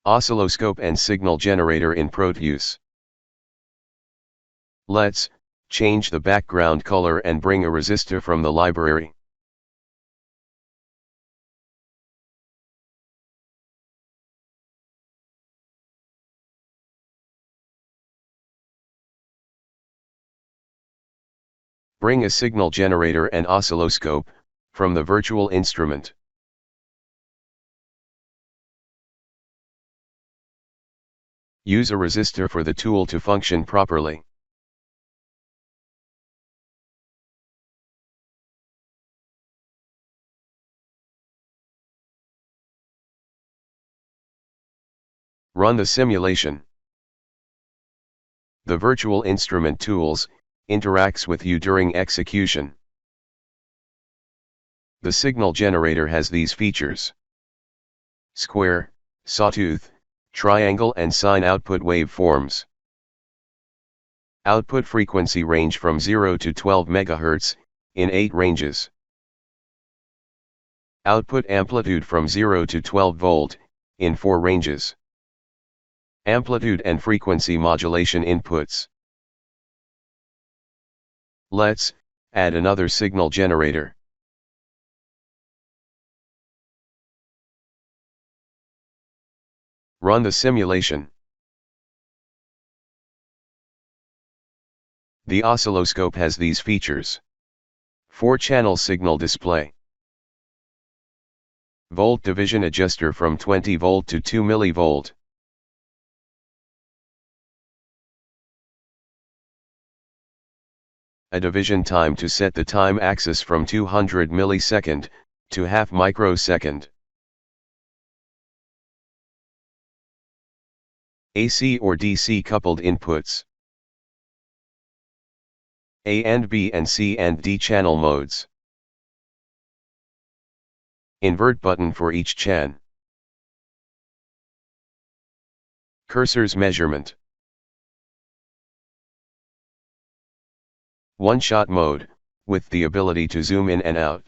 Oscilloscope and signal generator in Proteus. Let's change the background color and bring a resistor from the library. Bring a signal generator and oscilloscope from the virtual instrument. Use a resistor for the tool to function properly. Run the simulation. The virtual instrument tools interacts with you during execution. The signal generator has these features: square, sawtooth, triangle and sine output waveforms. Output frequency range from 0 to 12 MHz, in 8 ranges. Output amplitude from 0 to 12 volt, in 4 ranges. Amplitude and frequency modulation inputs. Let's add another signal generator. Run the simulation. The oscilloscope has these features: 4-channel signal display, volt division adjuster from 20 volt to 2 millivolt, a division time to set the time axis from 200 millisecond to half microsecond, AC or DC coupled inputs, A and B and C and D channel modes, invert button for each chan, cursors measurement, one-shot mode, with the ability to zoom in and out.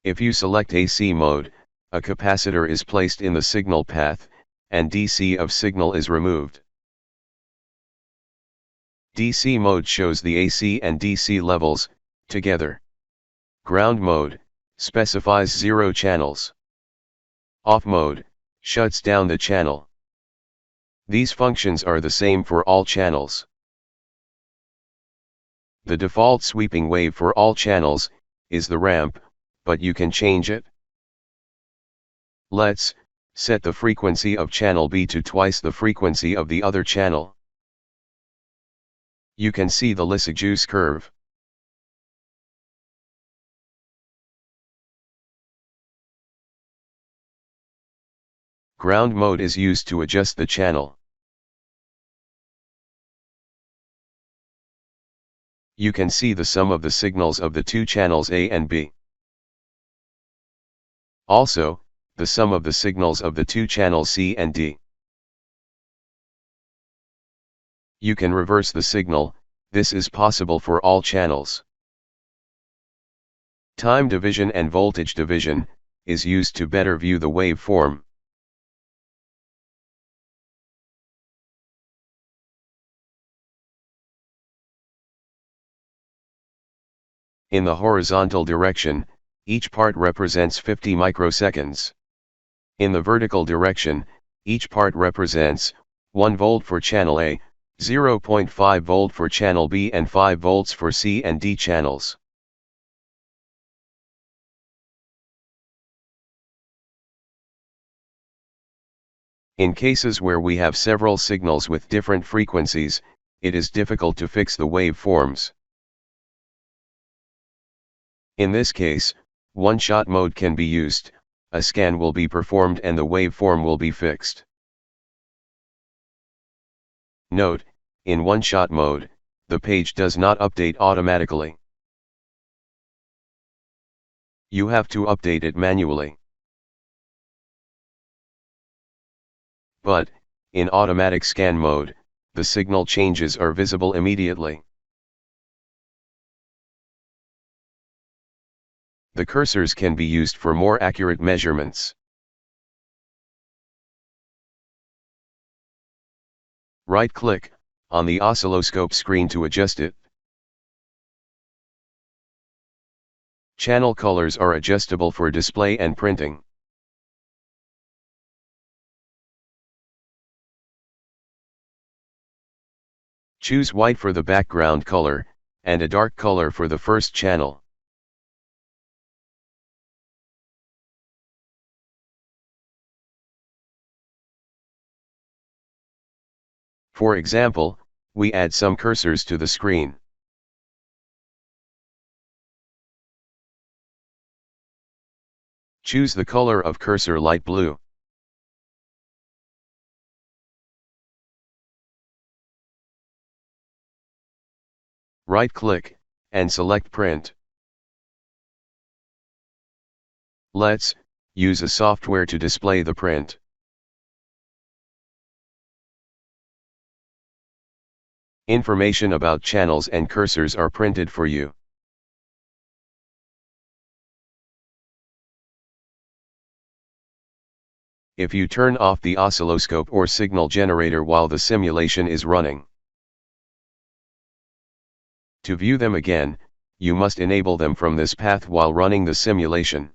If you select AC mode, a capacitor is placed in the signal path, and DC of signal is removed. DC mode shows the AC and DC levels together. Ground mode specifies 0 channels. Off mode shuts down the channel. These functions are the same for all channels. The default sweeping wave for all channels is the ramp, but you can change it. Let's set the frequency of channel B to twice the frequency of the other channel. You can see the Lissajous curve. Ground mode is used to adjust the channel. You can see the sum of the signals of the 2 channels A and B. Also, the sum of the signals of the 2 channels C and D. You can reverse the signal. This is possible for all channels. Time division and voltage division is used to better view the waveform. In the horizontal direction, each part represents 50 microseconds. In the vertical direction, each part represents 1 volt for channel A, 0.5 volt for channel B and 5 volts for C and D channels. In cases where we have several signals with different frequencies, it is difficult to fix the waveforms. In this case, one-shot mode can be used, a scan will be performed and the waveform will be fixed. Note, in one-shot mode, the page does not update automatically. You have to update it manually. But, in automatic scan mode, the signal changes are visible immediately. The cursors can be used for more accurate measurements. Right-click on the oscilloscope screen to adjust it. Channel colors are adjustable for display and printing. Choose white for the background color, and a dark color for the first channel. For example, we add some cursors to the screen. Choose the color of cursor light blue. Right-click, and select Print. Let's use a software to display the print. Information about channels and cursors are printed for you. If you turn off the oscilloscope or signal generator while the simulation is running. To view them again, you must enable them from this path while running the simulation.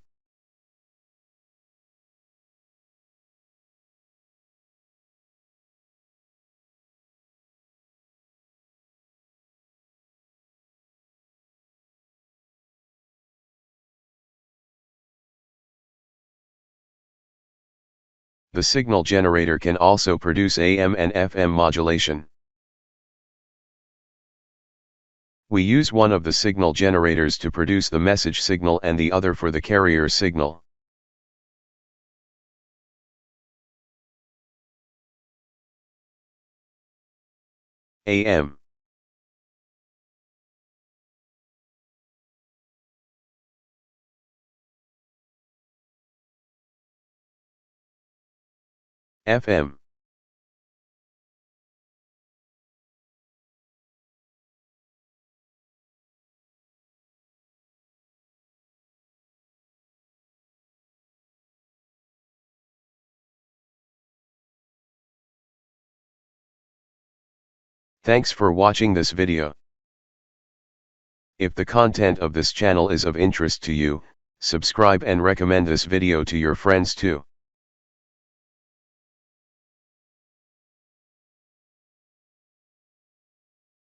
The signal generator can also produce AM and FM modulation. We use one of the signal generators to produce the message signal and the other for the carrier signal. AM. FM. Thanks for watching this video. If the content of this channel is of interest to you, subscribe and recommend this video to your friends too.